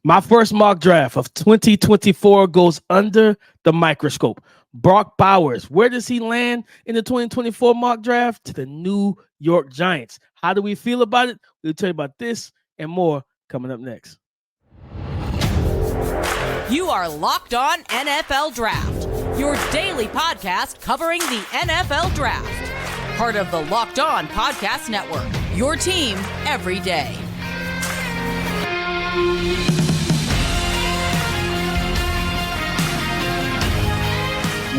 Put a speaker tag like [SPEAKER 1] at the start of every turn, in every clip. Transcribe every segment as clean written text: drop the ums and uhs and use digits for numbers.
[SPEAKER 1] My first mock draft of 2024 goes under the microscope. Brock Bowers, where does he land in the 2024 mock draft? To the New York Giants. How do we feel about it? We'll tell you about this and more coming up next.
[SPEAKER 2] You are Locked On NFL Draft, your daily podcast covering the NFL Draft. Part of the Locked On Podcast Network, your team every day.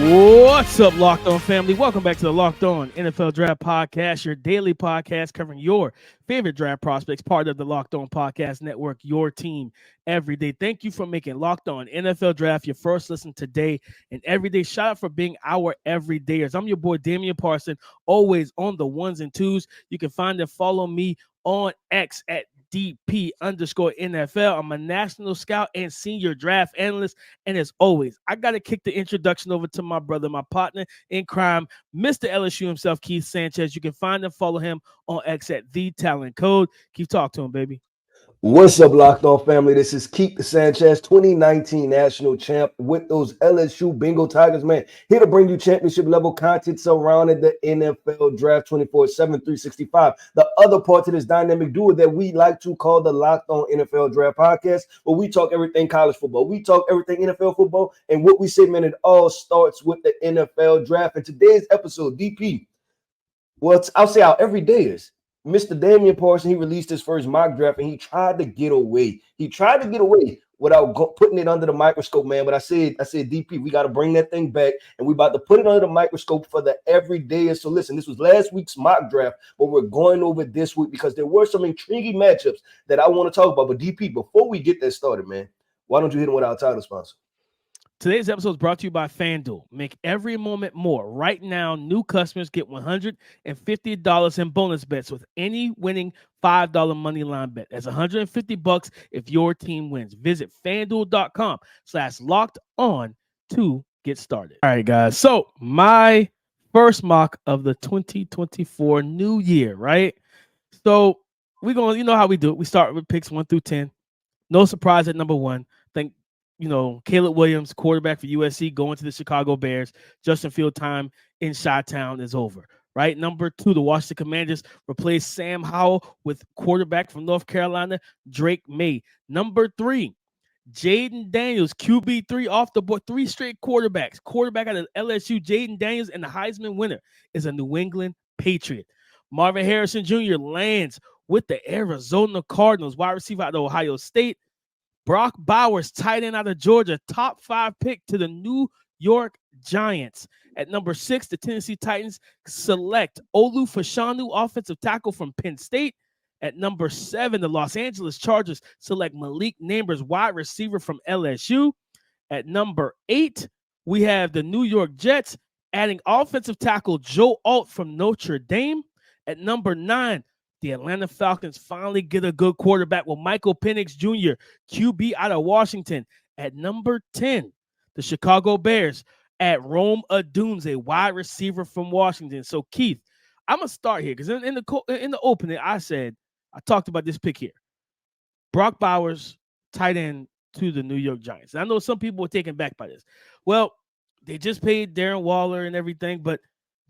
[SPEAKER 1] What's up, Locked On family? Welcome back to the Locked On NFL Draft Podcast, your daily podcast covering your favorite draft prospects, part of the Locked On Podcast Network, your team every day. Thank you for making Locked On NFL Draft your first listen today and every day. Shout out for being our everydayers. I'm your boy, Damian Parson, always on the ones and twos. You can find and follow me on X at DP_NFL. I'm a national scout and senior draft analyst. And as always, I got to kick the introduction over to my brother, my partner in crime, Mr. LSU himself, Keith Sanchez. You can find and follow him on X at The Talent Code. Keep talking to him, baby.
[SPEAKER 3] What's up, Locked On family? This is Keith Sanchez, 2019 national champ with those LSU Bengal Tigers, man. Here to bring you championship level content surrounding the NFL draft 24/7, 365. The other part to this dynamic duo that we like to call the Locked On NFL Draft Podcast, where we talk everything college football. We talk everything NFL football, and what we say, man, it all starts with the NFL draft. And today's episode, DP, well, I'll say our everydayers. Mr. Damian Parson, he released his first mock draft, and he tried to get away. He tried to get away without putting it under the microscope, man. But I said, DP, we got to bring that thing back, and we about to put it under the microscope for the everydayers. So listen, this was last week's mock draft, but we're going over this week because there were some intriguing matchups that I want to talk about. But DP, before we get that started, man, why don't you hit him with our title sponsor?
[SPEAKER 1] Today's episode is brought to you by FanDuel. Make every moment more. Right now, new customers get $150 in bonus bets with any winning $5 moneyline bet. That's $150 if your team wins. Visit FanDuel.com/locked-on to get started. All right, guys. So my first mock of the 2024 new year, right? So we're going, you know how we do it. We start with picks 1 through 10. No surprise at number 1. Caleb Williams, quarterback for USC, going to the Chicago Bears. Justin Field time in Chi-Town is over, right? Number 2, the Washington Commanders replace Sam Howell with quarterback from North Carolina, Drake May. Number 3, Jaden Daniels, QB3 off the board, 3 straight quarterbacks. Quarterback out of LSU, Jaden Daniels, and the Heisman winner is a New England Patriot. Marvin Harrison Jr. lands with the Arizona Cardinals, wide receiver out of Ohio State. Brock Bowers, tight end out of Georgia, top 5 pick to the New York Giants. At number 6, the Tennessee Titans select Olu Fashanu, offensive tackle from Penn State. At number 7, the Los Angeles Chargers select Malik Neighbors, wide receiver from LSU. At number 8, we have the New York Jets adding offensive tackle Joe Alt from Notre Dame. At number 9, the Atlanta Falcons finally get a good quarterback with Michael Penix Jr., QB out of Washington. At number 10, the Chicago Bears add Rome Odunze, wide receiver from Washington. So, Keith, I'm going to start here because in the opening, I talked about this pick here. Brock Bowers, tight end to the New York Giants. And I know some people were taken back by this. Well, they just paid Darren Waller and everything, but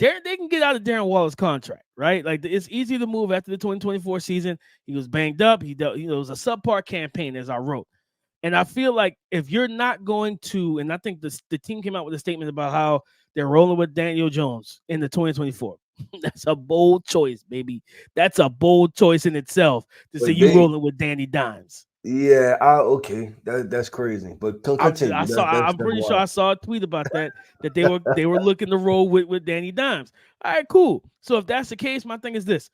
[SPEAKER 1] they can get out of Darren Waller's contract, right? Like, it's easy to move after the 2024 season. He was banged up. It was a subpar campaign, as I wrote. And I feel like if you're not going to, and I think the team came out with a statement about how they're rolling with Daniel Jones in the 2024. That's a bold choice, baby. That's a bold choice in itself to say you rolling with Danny Dimes.
[SPEAKER 3] Yeah, okay, that's crazy. But continue.
[SPEAKER 1] I'm pretty sure I saw a tweet about that they were looking to roll with Danny Dimes. All right, cool. So if that's the case, my thing is this: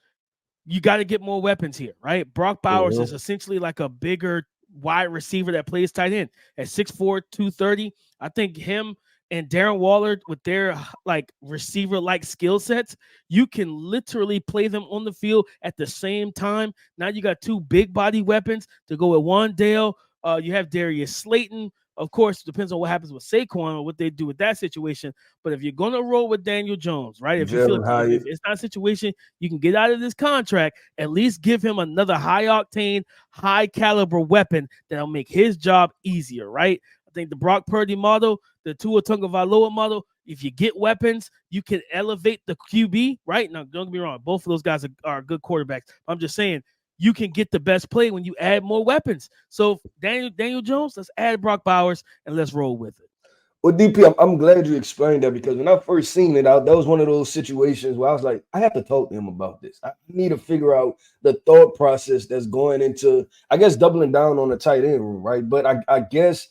[SPEAKER 1] you got to get more weapons here, right? Brock Bowers is essentially like a bigger wide receiver that plays tight end at 6'4", 230. I think him and Darren Waller with their like receiver-like skill sets, you can literally play them on the field at the same time. Now you got 2 big body weapons to go with Wandale. You have Darius Slayton, Of course, it depends on what happens with Saquon or what they do with that situation. But if you're going to roll with Daniel Jones, right? If you feel like if it's not a situation you can get out of this contract, at least give him another high-octane, high-caliber weapon that'll make his job easier, right? I think the Brock Purdy model, the Tua Tagovailoa model, if you get weapons, you can elevate the QB, right? Now, don't get me wrong. Both of those guys are good quarterbacks. I'm just saying, you can get the best play when you add more weapons. So Daniel Jones, let's add Brock Bowers and let's roll with it.
[SPEAKER 3] Well, DP, I'm glad you explained that, because when I first seen it out, that was one of those situations where I was like, I have to talk to him about this. I need to figure out the thought process that's going into, I guess, doubling down on the tight end room, right? But I guess,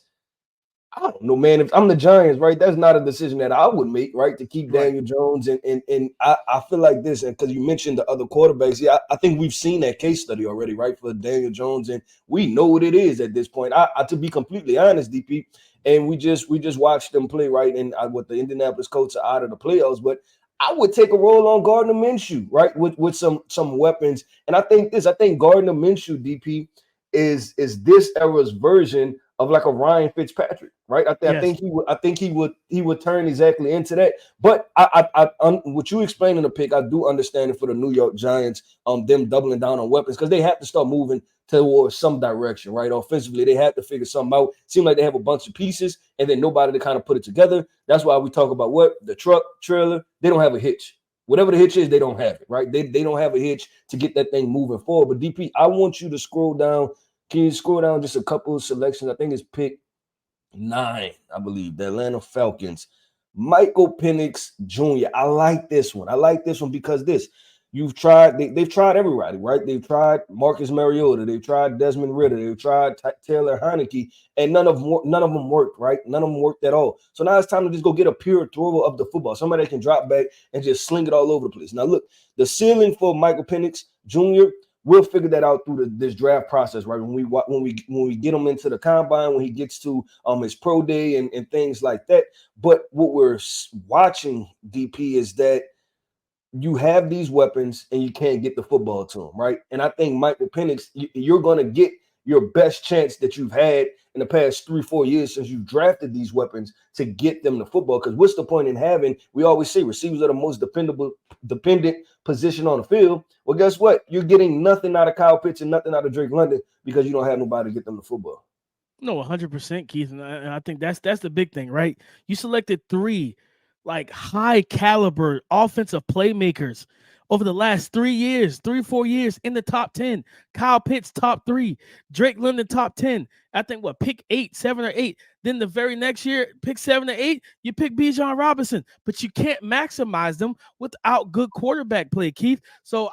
[SPEAKER 3] I don't know, man. If I'm the Giants, right, that's not a decision that I would make, right, to keep Daniel Jones. And I feel like this, and because you mentioned the other quarterbacks, yeah, I think we've seen that case study already, right, for Daniel Jones, and we know what it is at this point. I to be completely honest, DP, and we just watched them play, right, and with the Indianapolis Colts are out of the playoffs, but I would take a roll on Gardner Minshew, right, with some weapons. And I think Gardner Minshew, DP, is this era's version of like a Ryan Fitzpatrick, right? I think he would turn exactly into that. But what you explained in the pick, I do understand it for the New York Giants, them doubling down on weapons, because they have to start moving towards some direction, right? Offensively, they have to figure something out. Seem like they have a bunch of pieces and then nobody to kind of put it together. That's why we talk about the truck, trailer, they don't have a hitch. Whatever the hitch is, they don't have it, right? They don't have a hitch to get that thing moving forward. But DP, I want you to scroll down. Can you scroll down just a couple of selections? I think it's pick 9, I believe, the Atlanta Falcons. Michael Penix Jr. I like this one because they've tried everybody, right? They've tried Marcus Mariota, they've tried Desmond Ridder, they've tried Taylor Heineke, and none of them worked, right? None of them worked at all. So now it's time to just go get a pure thrower of the football, somebody that can drop back and just sling it all over the place. Now look, the ceiling for Michael Penix Jr., we'll figure that out through this draft process, right? When we get him into the combine, when he gets to his pro day and things like that. But what we're watching, DP, is that you have these weapons and you can't get the football to them, right? And I think Michael Penix, you're going to get your best chance that you've had in the past 3-4 years since you've drafted these weapons to get them the football. Because what's the point in having, we always say receivers are the most dependent position on the field. Well, guess what? You're getting nothing out of Kyle Pitts and nothing out of Drake London because you don't have nobody to get them the football.
[SPEAKER 1] No, 100%, Keith. And I think that's the big thing, right? You selected 3 like high caliber offensive playmakers over the last 3 years, 3-4 years in the top 10. Kyle Pitts, top 3. Drake London, top 10. I think pick 8, 7 or 8. Then the very next year, pick 7 or 8, you pick Bijan Robinson. But you can't maximize them without good quarterback play, Keith. So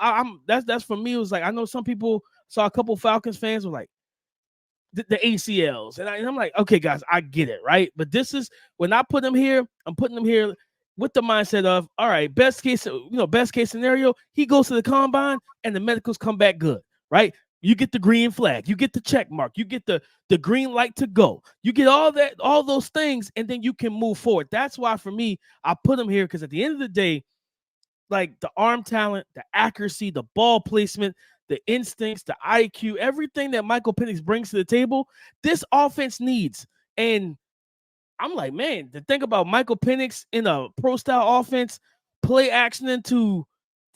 [SPEAKER 1] that's for me. It was like, I know some people saw a couple Falcons fans were like, the ACLs. And I'm like, okay, guys, I get it, right? But this is, when I put them here, I'm putting them here with the mindset of, all right, best case scenario, he goes to the combine and the medicals come back good, right? You get the green flag, you get the check mark, you get the green light to go. You get all those things, and then you can move forward. That's why, for me, I put him here, because at the end of the day, like the arm talent, the accuracy, the ball placement, the instincts, the IQ, everything that Michael Penix brings to the table, this offense needs. And I'm like, man, to think about Michael Penix in a pro-style offense, play action into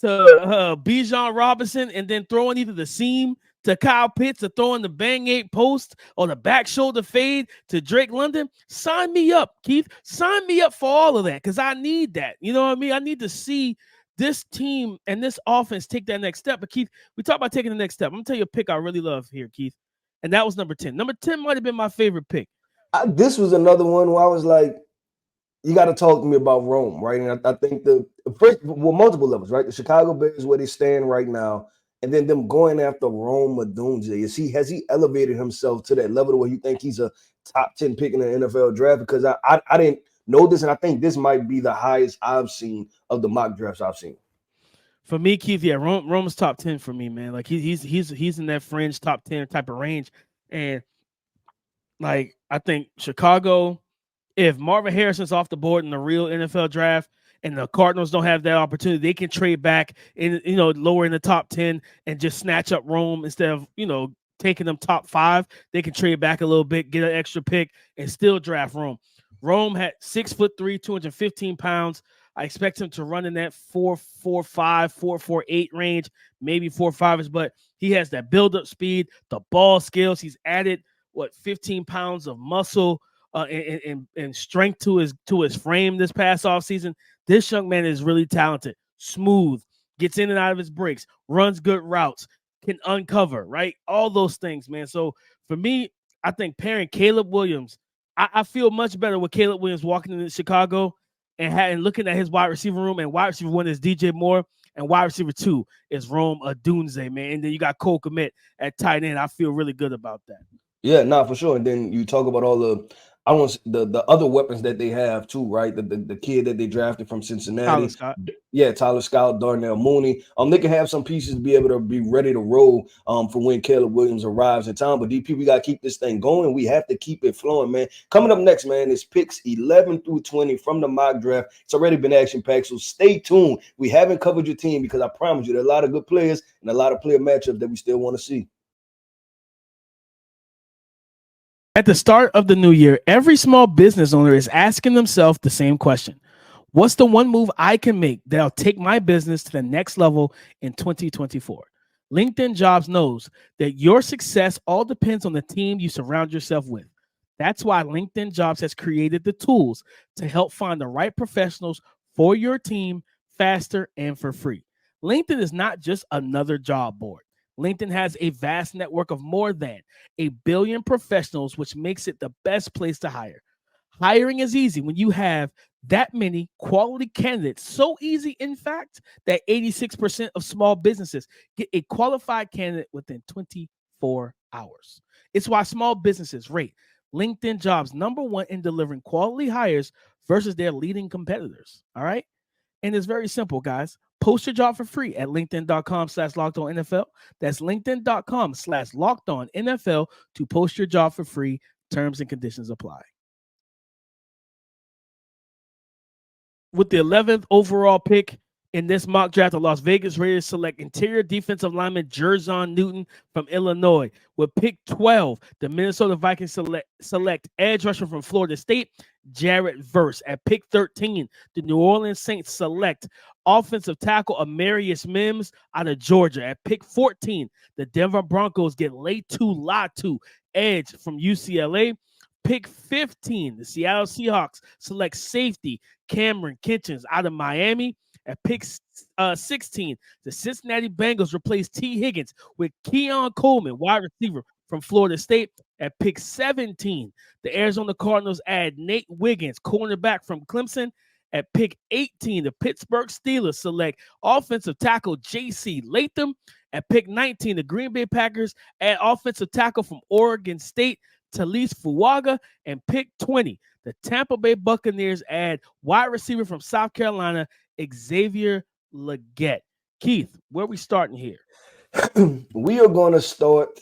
[SPEAKER 1] Bijan Robinson, and then throwing either the seam to Kyle Pitts or throwing the bang 8 post or the back shoulder fade to Drake London. Sign me up, Keith. Sign me up for all of that, because I need that. You know what I mean? I need to see this team and this offense take that next step. But Keith, we talk about taking the next step. I'm going to tell you a pick I really love here, Keith. And that was number 10. Number 10 might have been my favorite pick.
[SPEAKER 3] This was another one where I was like, you got to talk to me about Rome, right? And I think multiple levels, right? The Chicago Bears, where they stand right now, and then them going after Rome Odunze. Has he elevated himself to that level where you think he's a top 10 pick in the NFL draft? Because I didn't know this, and I think this might be the highest I've seen of the mock drafts I've seen.
[SPEAKER 1] For me, Keith, yeah, Rome is top 10 for me, man. Like he's in that fringe top 10 type of range. And like, I think Chicago, if Marvin Harrison's off the board in the real NFL draft and the Cardinals don't have that opportunity, they can trade back in, lower in the top 10 and just snatch up Rome instead of, taking them top 5, they can trade back a little bit, get an extra pick, and still draft Rome. Rome had 6'3", 215 pounds. I expect him to run in that 4.45, 4.48 range, maybe 4.5, but he has that build-up speed, the ball skills. He's added 15 pounds of muscle and strength to his frame this past offseason. This young man is really talented, smooth, gets in and out of his breaks, runs good routes, can uncover, right? All those things, man. So for me, I think pairing Caleb Williams, I feel much better with Caleb Williams walking into Chicago and looking at his wide receiver room, and wide receiver 1 is DJ Moore, and wide receiver 2 is Rome Odunze, man. And then you got Cole Kmet at tight end. I feel really good about that.
[SPEAKER 3] Yeah, for sure. And then you talk about all the other weapons that they have too, right? The kid that they drafted from Cincinnati, Tyler Scott, Darnell Mooney. They can have some pieces to be able to be ready to roll for when Caleb Williams arrives in town. But DP, we got to keep this thing going. We have to keep it flowing, man. Coming up next, man, is picks 11 through 20 from the mock draft. It's already been action packed, so stay tuned. We haven't covered your team because I promise you there are a lot of good players and a lot of player matchups that we still want to see.
[SPEAKER 1] At the start of the new year, every small business owner is asking themselves the same question. What's the one move I can make that'll take my business to the next level in 2024? LinkedIn Jobs knows that your success all depends on the team you surround yourself with. That's why LinkedIn Jobs has created the tools to help find the right professionals for your team faster and for free. LinkedIn is not just another job board. LinkedIn has a vast network of more than 1 billion professionals, which makes it the best place to hire. Hiring is easy when you have that many quality candidates. So easy, in fact, that 86% of small businesses get a qualified candidate within 24 hours. It's why small businesses rate LinkedIn Jobs #1 in delivering quality hires versus their leading competitors. All right. And it's very simple, guys. Post your job for free at linkedin.com/lockedonnfl. That's linkedin.com/lockedonnfl to post your job for free. Terms and conditions apply. With the 11th overall pick in this mock draft, the Las Vegas Raiders select interior defensive lineman Jerzon Newton from Illinois. With pick 12, the Minnesota Vikings select edge rusher from Florida State, Jarrett Verse. At pick 13, the New Orleans Saints select offensive tackle Amarius Mims out of Georgia. At pick 14, the Denver Broncos get Latu Latu, edge from UCLA. Pick 15, the Seattle Seahawks select safety Cameron Kitchens out of Miami. At pick 16, the Cincinnati Bengals replace T. Higgins with Keon Coleman, wide receiver from Florida State. At pick 17, the Arizona Cardinals add Nate Wiggins, cornerback from Clemson. At pick 18, the Pittsburgh Steelers select offensive tackle J.C. Latham. At pick 19, the Green Bay Packers add offensive tackle from Oregon State, Talise Fuaga. And pick 20, the Tampa Bay Buccaneers add wide receiver from South Carolina, Xavier Legette. Keith, where are we starting here?
[SPEAKER 3] We are going to start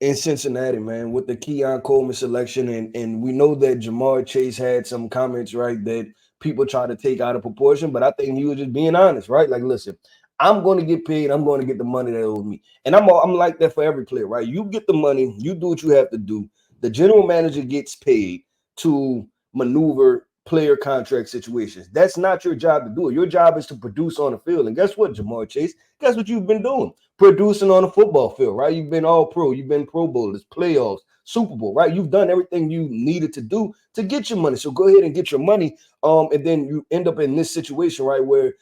[SPEAKER 3] in Cincinnati, man, with the Keon Coleman selection. And we know that Jamar Chase had some comments, right, that people try to take out of proportion, but I think he was just being honest, right? Like, listen, I'm going to get paid. I'm going to get the money that owes me. And I'm like that for every player, right? You get the money. You do what you have to do. The general manager gets paid to maneuver player contract situations. That's not your job to do it. Your job is to produce on the field. And guess what, Jamar Chase? Guess what you've been doing? Producing on the football field, right? You've been all pro. You've been Pro Bowlers, playoffs, Super Bowl, right? You've done everything you needed to do to get your money. So go ahead and get your money. And then you end up in this situation, right, where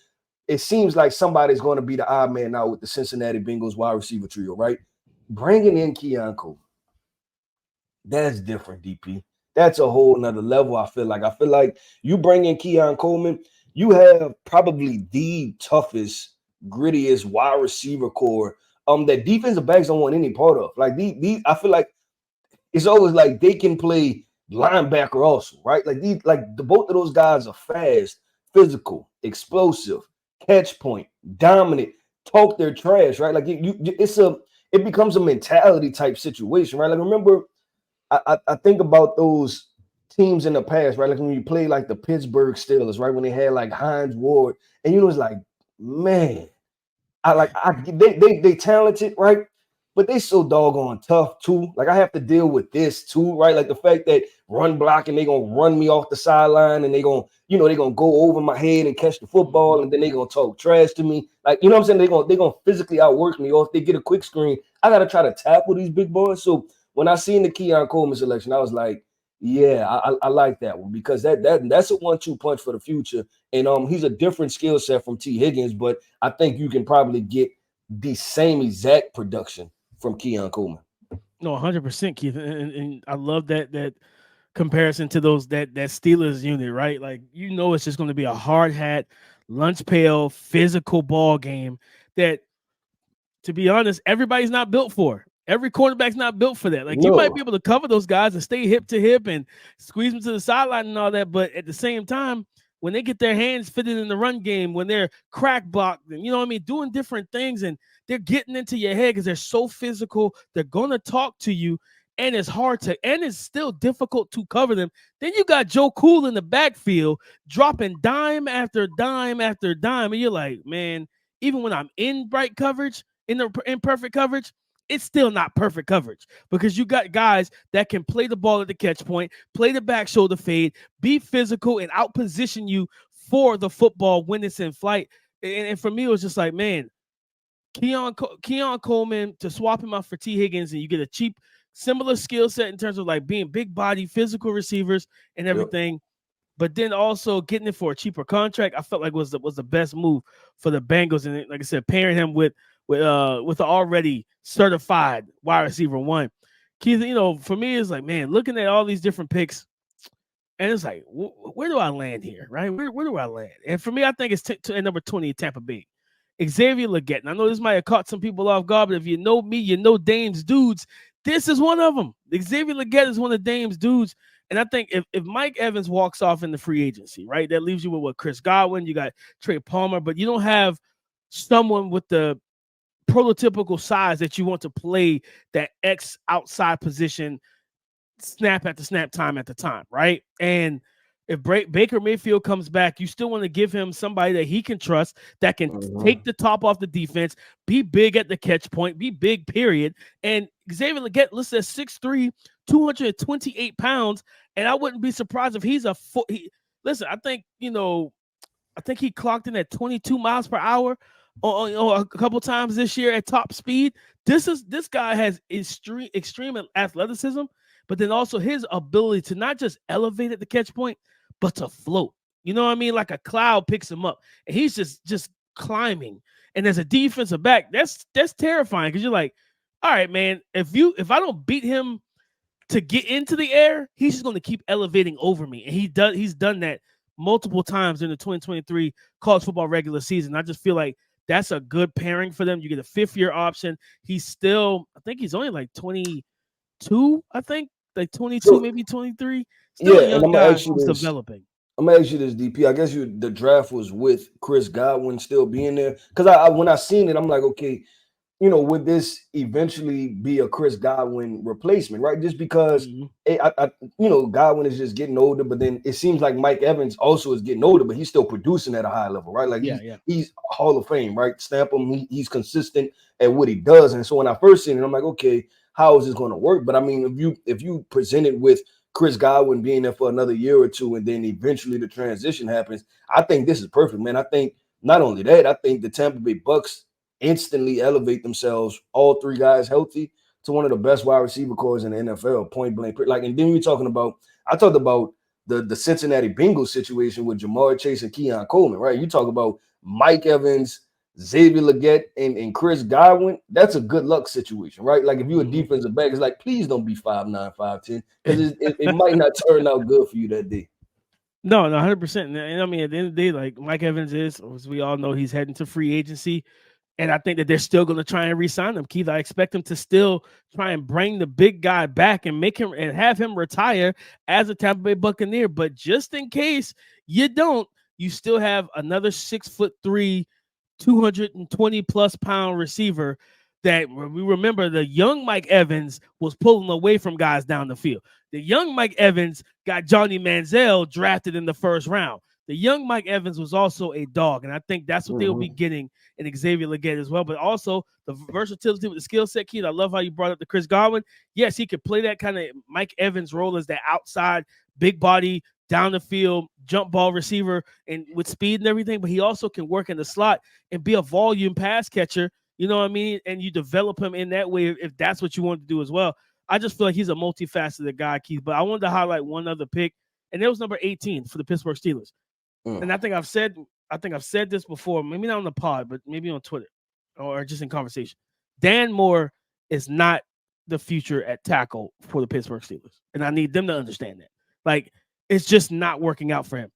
[SPEAKER 3] it seems like somebody's going to be the odd man out with the Cincinnati Bengals wide receiver trio, right? Bringing in Keon Coleman. That's different, DP. That's a whole nother level. I feel like you bring in Keon Coleman, you have probably the toughest, grittiest wide receiver core that defensive backs don't want any part of. Like these, I feel like it's always like they can play linebacker also, right? Both of those guys are fast, physical, explosive, catch point, dominant, talk their trash, right? Like it becomes a mentality type situation, right? Like remember. I think about those teams in the past, right? Like when you play like the Pittsburgh Steelers, right? When they had like Hines Ward, and it's like, man, they talented, right? but they so doggone tough too. Like I have to deal with this too, right? Like the fact that run blocking, they gonna run me off the sideline and they gonna, they gonna go over my head and catch the football, and then they gonna talk trash to me. Like, you know what I'm saying? They gonna physically outwork me, or if they get a quick screen, I gotta try to tackle these big boys. So when I seen the Keon Coleman selection, I was like, yeah, I like that one, because that's a 1-2 punch for the future. And he's a different skill set from T. Higgins, but I think you can probably get the same exact production from Keon Coleman.
[SPEAKER 1] No, 100%, Keith, and I love that comparison to that Steelers unit, right? Like, it's just going to be a hard hat, lunch pail, physical ball game that, to be honest, everybody's not built for. Every quarterback's not built for that. Like, you might be able to cover those guys and stay hip to hip and squeeze them to the sideline and all that, but at the same time, when they get their hands fitted in the run game, when they're crack blocked, and doing different things, and they're getting into your head because they're so physical, they're gonna talk to you, and it's still difficult to cover them. Then you got Joe Cool in the backfield dropping dime after dime after dime, and you're like, man, even when I'm in bright coverage, in perfect coverage, it's still not perfect coverage, because you got guys that can play the ball at the catch point, play the back shoulder fade, be physical, and outposition you for the football when it's in flight. And for me, it was just like, man, Keon Coleman, to swap him out for T. Higgins, and you get a cheap, similar skill set in terms of like being big body, physical receivers and everything. Yep. But then also getting it for a cheaper contract, I felt like was the best move for the Bengals. And like I said, pairing him with the already certified wide receiver one. Keith, for me, it's like, man, looking at all these different picks, and it's like, where do I land here, right? Where do I land? And for me, I think it's at number 20 Tampa Bay. Xavier Legette. And I know this might have caught some people off guard, but if you know me, you know Dame's dudes. This is one of them. Xavier Legette is one of Dame's dudes. And I think if Mike Evans walks off in the free agency, right, that leaves you with Chris Godwin, you got Trey Palmer, but you don't have someone with the prototypical size that you want to play that X outside position snap at the snap, time at the time, right? And if Baker Mayfield comes back, you still want to give him somebody that he can trust, that can take the top off the defense, be big at the catch point, be big, period. And Xavier Legette listed at 6'3", 228 pounds, and I wouldn't be surprised if he's listen, I think he clocked in at 22 miles per hour a couple times this year at top speed. This guy has extreme athleticism, but then also his ability to not just elevate at the catch point, but to float. You know what I mean? Like a cloud picks him up, and he's just climbing. And as a defensive back, that's terrifying, because you're like, all right, man, if I don't beat him to get into the air, he's just going to keep elevating over me. And he's done that multiple times in the 2023 college football regular season. I just feel like that's a good pairing for them. You get a 5th-year option. He's still, I think he's only like 22, I think, like 22, maybe 23. Still a young guy who's developing.
[SPEAKER 3] I'm gonna ask you this, DP. I guess the draft was with Chris Godwin still being there, because when I seen it, I'm like, okay, would this eventually be a Chris Godwin replacement, right? Just because Godwin is just getting older, but then it seems like Mike Evans also is getting older, but he's still producing at a high level, right? Like he's Hall of Fame, right? Stamp him. He's consistent at what he does. And so when I first seen it, I'm like, okay, how is this going to work? But I mean, if you present it with Chris Godwin being there for another year or two, and then eventually the transition happens, I think this is perfect, man. I think not only that, I think the Tampa Bay Bucks instantly elevate themselves, all 3 guys healthy, to one of the best wide receiver corps in the NFL, point blank. Like, and then I talked about the Cincinnati Bengals situation with Jamar Chase and Keon Coleman, right? You talk about Mike Evans, Xavier Legette, and Chris Godwin. That's a good luck situation, right? Like if you're a defensive back, it's like, please don't be 5'9", 5'10", because it might not turn out good for you that day.
[SPEAKER 1] No, 100%. And I mean, at the end of the day, like Mike Evans is, as we all know, he's heading to free agency. And I think that they're still going to try and re-sign him, Keith. I expect them to still try and bring the big guy back and make him and have him retire as a Tampa Bay Buccaneer. But just in case you don't, you still have another 6'3", 220+ pound receiver that we remember. The young Mike Evans was pulling away from guys down the field. The young Mike Evans got Johnny Manziel drafted in the 1st round. The young Mike Evans was also a dog, and I think that's what they'll be getting in Xavier Legette as well. But also the versatility with the skill set, Keith. I love how you brought up the Chris Godwin. Yes, he could play that kind of Mike Evans role as that outside, big body, down the field, jump ball receiver, and with speed and everything. But he also can work in the slot and be a volume pass catcher. You know what I mean? And you develop him in that way if that's what you want to do as well. I just feel like he's a multifaceted guy, Keith. But I wanted to highlight one other pick, and it was number 18 for the Pittsburgh Steelers. And I think I've said this before, maybe not on the pod, but maybe on Twitter or just in conversation. Dan Moore is not the future at tackle for the Pittsburgh Steelers, and I need them to understand that. Like, it's just not working out for him.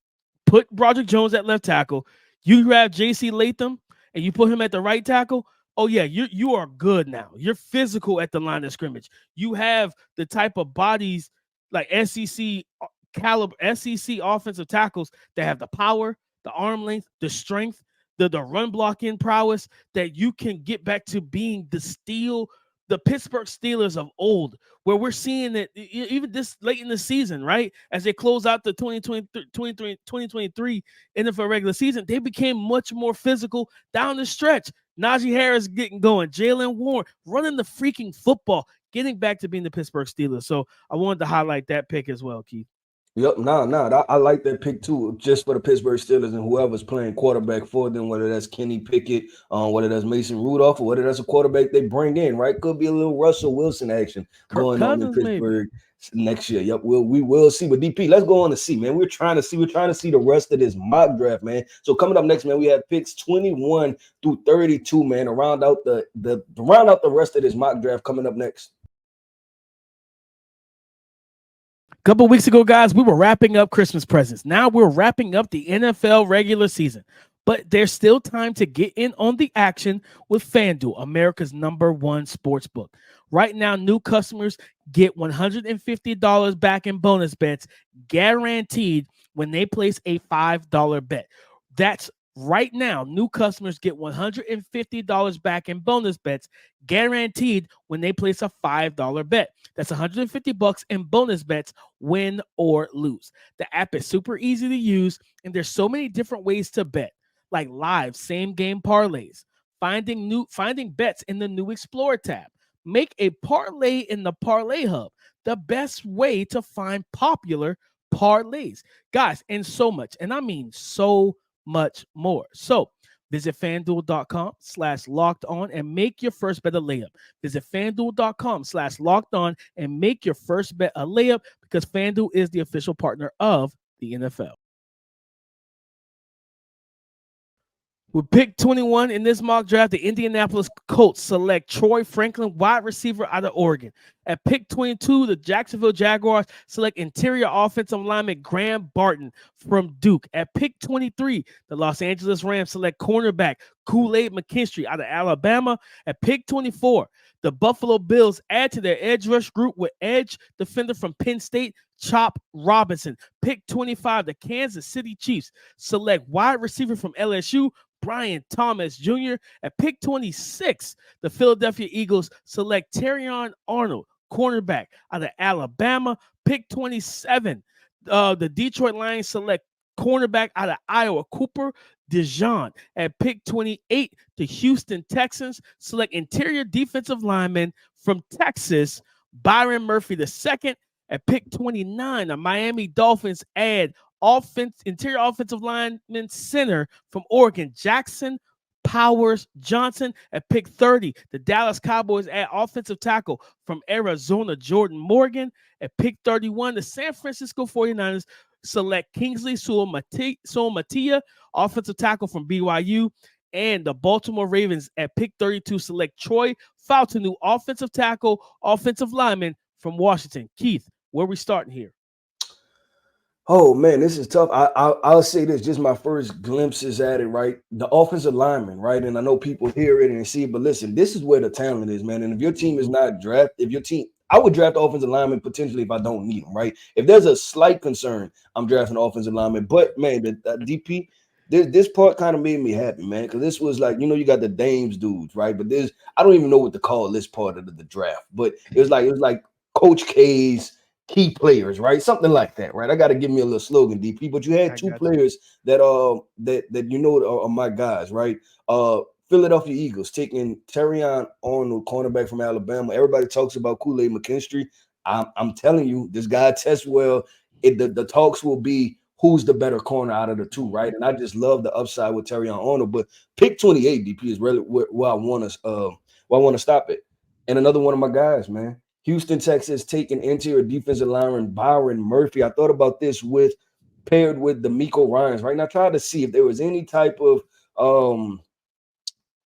[SPEAKER 1] Put Broderick Jones at left tackle. You grab J.C. Latham and you put him at the right tackle. Oh yeah, you are good now. You're physical at the line of scrimmage. You have the type of bodies like SEC caliber, SEC offensive tackles that have the power, the arm length, the strength, the run blocking prowess that you can get back to being the Pittsburgh Steelers of old, where we're seeing that even this late in the season, right? As they close out the 2023 NFL regular season, they became much more physical down the stretch. Najee Harris getting going, Jalen Warren running the freaking football, getting back to being the Pittsburgh Steelers. So I wanted to highlight that pick as well, Keith.
[SPEAKER 3] Yep, I like that pick too, just for the Pittsburgh Steelers and whoever's playing quarterback for them, whether that's Kenny Pickett, whether that's Mason Rudolph, or whether that's a quarterback they bring in, right? Could be a little Russell Wilson action going on in Pittsburgh next year. Yep, we will see. But DP, let's go on to see, man. We're trying to see the rest of this mock draft, man. So coming up next, man, we have picks 21 through 32, man, to round out the rest of this mock draft coming up next.
[SPEAKER 1] A couple weeks ago, guys, we were wrapping up Christmas presents. Now we're wrapping up the NFL regular season. But there's still time to get in on the action with FanDuel, America's #1 sportsbook. Right now, new customers get $150 back in bonus bets guaranteed when they place a $5 bet. That's right now, new customers get $150 back in bonus bets guaranteed when they place a $5 bet. That's $150 in bonus bets, win or lose. The app is super easy to use, and there's so many different ways to bet, like live same-game parlays, finding bets in the new Explore tab, make a parlay in the Parlay Hub, the best way to find popular parlays. Guys, and so much, and I mean so much more. So visit FanDuel.com/lockedon and make your first bet a layup. Visit FanDuel.com/lockedon and make your first bet a layup, because FanDuel is the official partner of the NFL. With pick 21 in this mock draft, the Indianapolis Colts select Troy Franklin, wide receiver out of Oregon. At pick 22, the Jacksonville Jaguars select interior offensive lineman Graham Barton from Duke. At pick 23, the Los Angeles Rams select cornerback Kool-Aid McKinstry out of Alabama. At pick 24, the Buffalo Bills add to their edge rush group with edge defender from Penn State, Chop Robinson. Pick 25, the Kansas City Chiefs select wide receiver from LSU, Brian Thomas Jr. At pick 26, the Philadelphia Eagles select Terrion Arnold, cornerback out of Alabama. Pick 27, the Detroit Lions select cornerback out of Iowa, Cooper DeJean. At pick 28, the Houston Texans select interior defensive lineman from Texas, Byron Murphy II. At pick 29, the Miami Dolphins add interior offensive lineman center from Oregon, Jackson Powers Johnson. At pick 30, the Dallas Cowboys add offensive tackle from Arizona, Jordan Morgan. At pick 31, the San Francisco 49ers select Kingsley Suamataia, offensive tackle from BYU. And the Baltimore Ravens at pick 32 select Troy Fautanu, offensive tackle, offensive lineman from Washington. Keith, where are we starting here?
[SPEAKER 3] Oh man, this is tough. I'll say this, just my first glimpses at it, right? The offensive lineman, right? And I know people hear it and see it, but listen, this is where the talent is, man. And if your team is not I would draft offensive lineman potentially if I don't need them, right? If there's a slight concern, I'm drafting offensive lineman. But man, the DP, this part kind of made me happy, man, because this was like, you got the Dames dudes, right? But I don't even know what to call this part of the draft, but it was like Coach K's key players, right? Something like that, right? I got to give me a little slogan, DP. But you had
[SPEAKER 1] I
[SPEAKER 3] two
[SPEAKER 1] got you.
[SPEAKER 3] players that that you know are my guys, right? Philadelphia Eagles taking Terrion Arnold, cornerback from Alabama. Everybody talks about Kool-Aid McKinstry. I'm telling you, this guy tests well. The talks will be who's the better corner out of the two, right? And I just love the upside with Terrion Arnold. But pick 28, DP, is really where I want to stop it. And another one of my guys, man. Houston, Texas, taking interior defensive lineman Byron Murphy. I thought about this paired with the Miko Ryans, right? And I tried to see if there was any type of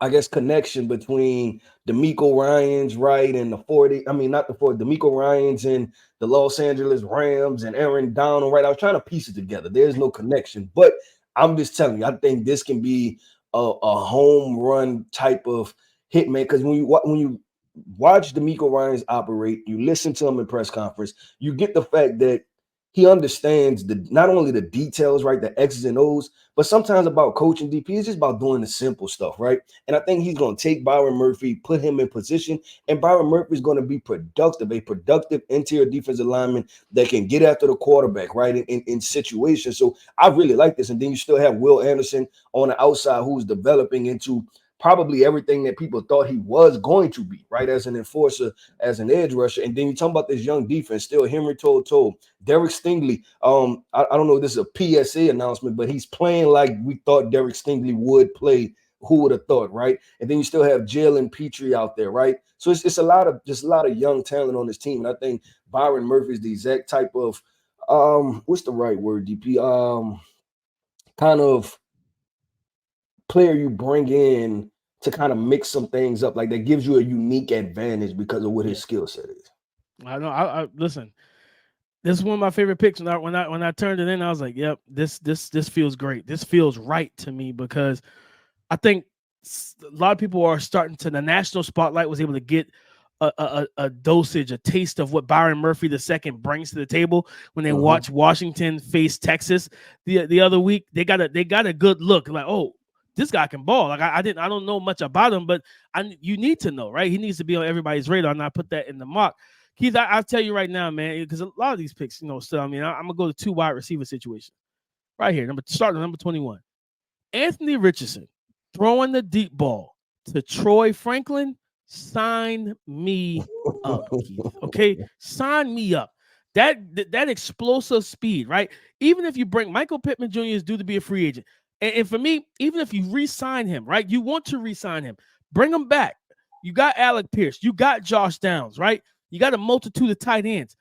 [SPEAKER 3] I guess connection between D'Amico Ryans, right, and the 40. I mean, not the 40, D'Amico Ryans and the Los Angeles Rams and Aaron Donald, right? I was trying to piece it together. There's no connection, but I'm just telling you, I think this can be a home run type of hitman because when you watch D'Amico Ryans operate, you listen to him in press conference, you get the fact that he understands not only the details, right, the X's and O's, but sometimes about coaching DP is just about doing the simple stuff, right? And I think he's going to take Byron Murphy, put him in position, and Byron Murphy is going to be a productive interior defensive lineman that can get after the quarterback, right, in situations. So I really like this. And then you still have Will Anderson on the outside who's developing into probably everything that people thought he was going to be, right, as an enforcer, as an edge rusher. And then you talk about this young defense, still Henry Toto, Derek Stingley. I don't know if this is a PSA announcement, but he's playing like we thought Derek Stingley would play. Who would have thought, right? And then you still have Jalen Petrie out there, right? So it's a lot of young talent on this team. And I think Byron Murphy is the exact type of what's the right word, DP? Kind of player you bring in to kind of mix some things up, like that gives you a unique advantage because of what his skill set is.
[SPEAKER 1] I know. I listen. This is one of my favorite picks. When I turned it in, I was like, "Yep, this feels great. This feels right to me," because I think a lot of people are starting to. The national spotlight was able to get a dosage, a taste of what Byron Murphy II brings to the table when they watch Washington face Texas the other week. They got a good look. Like, oh, this guy can ball. Like I don't know much about him, but you need to know, right? He needs to be on everybody's radar, and I put that in the mock. Keith, I'll tell you right now, man, because a lot of these picks, still, I mean, I'm gonna go to 2 wide receiver situations right here. Starting number 21, Anthony Richardson throwing the deep ball to Troy Franklin. Sign me up, Keith. Okay, sign me up. That explosive speed, right? Even if you bring Michael Pittman Jr. is due to be a free agent. And for me, even if you re-sign him, right? You want to re-sign him. Bring him back. You got Alec Pierce. You got Josh Downs, right? You got a multitude of tight ends.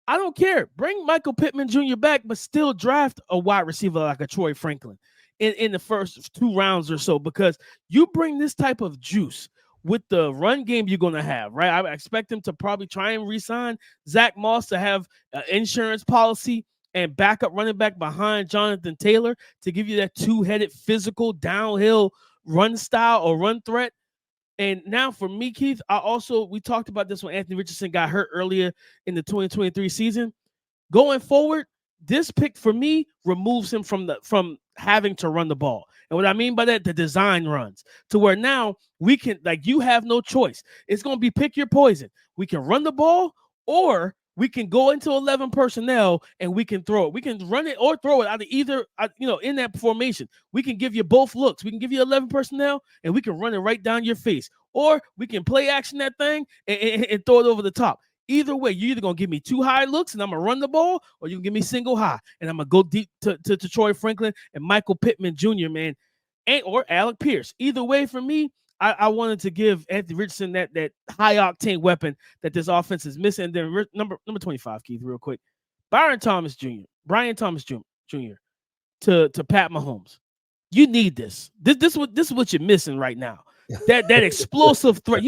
[SPEAKER 1] I don't care. Bring Michael Pittman Jr. back, but still draft a wide receiver like a Troy Franklin in the first 2 rounds or so, because you bring this type of juice with the run game you're going to have, right? I expect him to probably try and re-sign Zach Moss to have an insurance policy and backup running back behind Jonathan Taylor to give you that 2-headed physical downhill run style or run threat. And now for me, Keith, we talked about this when Anthony Richardson got hurt earlier in the 2023 season. Going forward, this pick for me removes him from having to run the ball. And what I mean by that, the design runs to where now we can, like, you have no choice. It's going to be pick your poison. We can run the ball, or we can go into 11 personnel and we can throw it. We can run it or throw it out of either, in that formation. We can give you both looks. We can give you 11 personnel and we can run it right down your face. Or we can play action that thing and throw it over the top. Either way, you're either going to give me 2 high looks and I'm going to run the ball, or you can give me single high and I'm going to go deep to Troy Franklin and Michael Pittman Jr., man, or Alec Pierce. Either way, for me, I wanted to give Anthony Richardson that high-octane weapon that this offense is missing. And then number 25, Keith, real quick. Brian Thomas Jr. to Pat Mahomes. You need this. This is what you're missing right now. That explosive threat.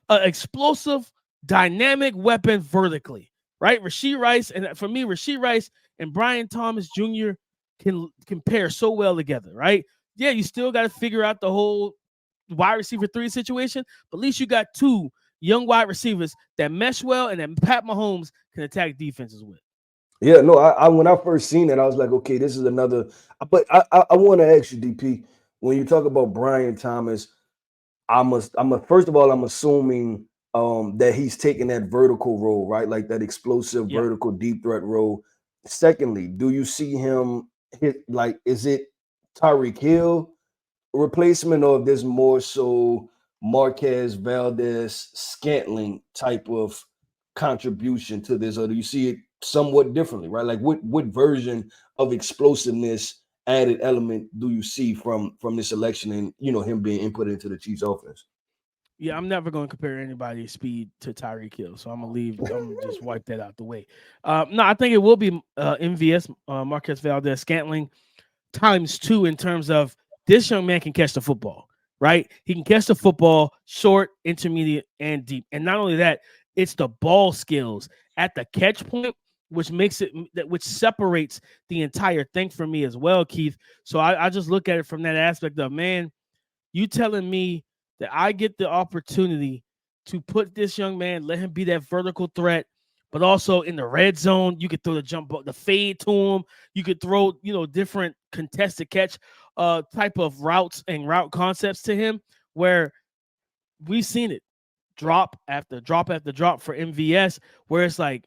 [SPEAKER 1] Explosive, dynamic weapon vertically, right? Rashee Rice, and for me, Rashee Rice and Brian Thomas Jr. can pair so well together, right? Yeah, you still got to figure out the whole wide receiver 3 situation, but at least you got 2 young wide receivers that mesh well and that Pat Mahomes can attack defenses with.
[SPEAKER 3] Yeah, no, I when I first seen it, I was like, okay, this is another. But I want to ask you, DP, when you talk about Brian Thomas, first of all, I'm assuming that he's taking that vertical role, right? Like that explosive
[SPEAKER 1] Yeah.
[SPEAKER 3] vertical deep threat role. Secondly, do you see him hit, like, is it Tyreek Hill replacement, or if there's more so Marquez Valdez Scantling type of contribution to this, or do you see it somewhat differently, right? Like what version of explosiveness added element do you see from this election and him being input into the Chiefs offense?
[SPEAKER 1] Yeah, I'm never going to compare anybody's speed to Tyreek Hill, so I'm gonna just wipe that out the way. No, I think it will be MVS, Marquez Valdez Scantling times 2 in terms of this young man can catch the football, right? He can catch the football short, intermediate, and deep. And not only that, it's the ball skills at the catch point, which makes it which separates the entire thing for me as well, Keith. So I just look at it from that aspect of, man, you telling me that I get the opportunity to put this young man, let him be that vertical threat, but also in the red zone, you could throw the jump, the fade to him. You could throw, different contested catch type of routes and route concepts to him, where we've seen it drop after drop after drop for MVS, where it's like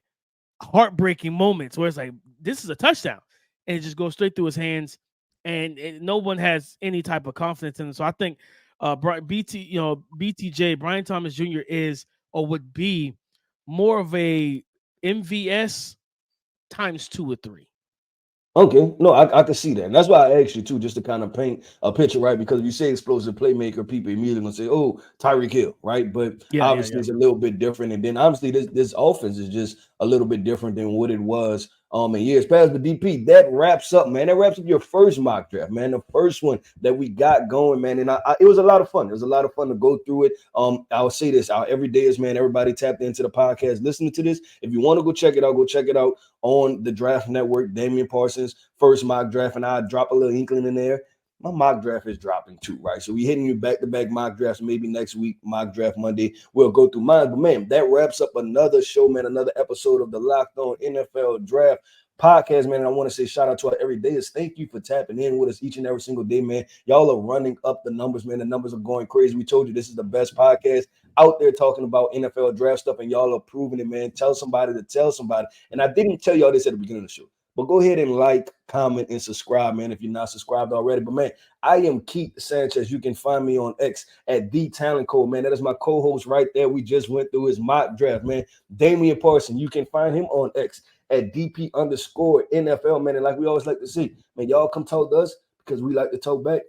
[SPEAKER 1] heartbreaking moments where it's like, this is a touchdown, and it just goes straight through his hands, and no one has any type of confidence in him. So I think BTJ, Brian Thomas Jr. is, or would be, more of a MVS times 2 or 3.
[SPEAKER 3] Okay, no, I can see that. And that's why I asked you too, just to kind of paint a picture, right? Because if you say explosive playmaker, people immediately gonna say, "Oh, Tyreek Hill," right? But obviously, it's a little bit different. And then obviously, this offense is just a little bit different than what it was in years past. But DP, that wraps up, man. That wraps up your first mock draft, man. The first one that we got going, man. And it was a lot of fun. It was a lot of fun to go through it. I'll say this: our everydayers, man. Everybody tapped into the podcast, listening to this. If you want to go check it out, go check it out on the Draft Network. Damian Parsons' first mock draft, and I drop a little inkling in there. My mock draft is dropping too, right? So we hitting you back-to-back mock drafts. Maybe next week, mock draft Monday, we'll go through mine. But man, that wraps up another show, man. Another episode of the Locked On NFL Draft podcast, man. And I want to say shout out to our everydayers. Thank you for tapping in with us each and every single day, man. Y'all are running up the numbers, man. The numbers are going crazy. We told you this is the best podcast out there talking about NFL draft stuff, and y'all are proving it, man. Tell somebody to tell somebody. And I didn't tell y'all this at the beginning of the show, but go ahead and like, comment, and subscribe, man, if you're not subscribed already. But, man, I am Keith Sanchez. You can find me on X at The Talent Code, man. That is my co-host right there. We just went through his mock draft, man. Damian Parsons, you can find him on X at DP_NFL, man. And like we always like to see, man, y'all come talk to us because we like to talk back.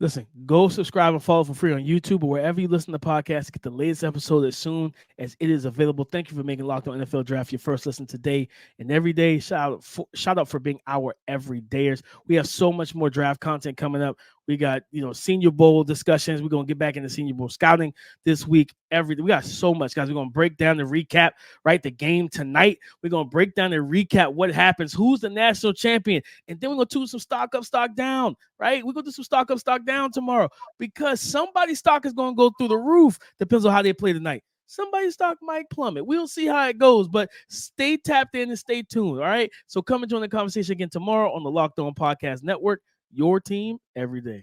[SPEAKER 1] Listen, go subscribe and follow for free on YouTube or wherever you listen to podcasts to get the latest episode as soon as it is available. Thank you for making Locked On NFL Draft your first listen today and every day. Shout out for being our everydayers. We have so much more draft content coming up. We got, Senior Bowl discussions. We're going to get back into Senior Bowl scouting this week. We got so much, guys. We're going to break down the recap, right? The game tonight. We're going to break down and recap what happens, who's the national champion. And then we're going to do some stock up, stock down, right? We're going to do some stock up, stock down tomorrow because somebody's stock is going to go through the roof. Depends on how they play tonight. Somebody's stock might plummet. We'll see how it goes, but stay tapped in and stay tuned, all right? So come and join the conversation again tomorrow on the Locked On Podcast Network. Your team every day.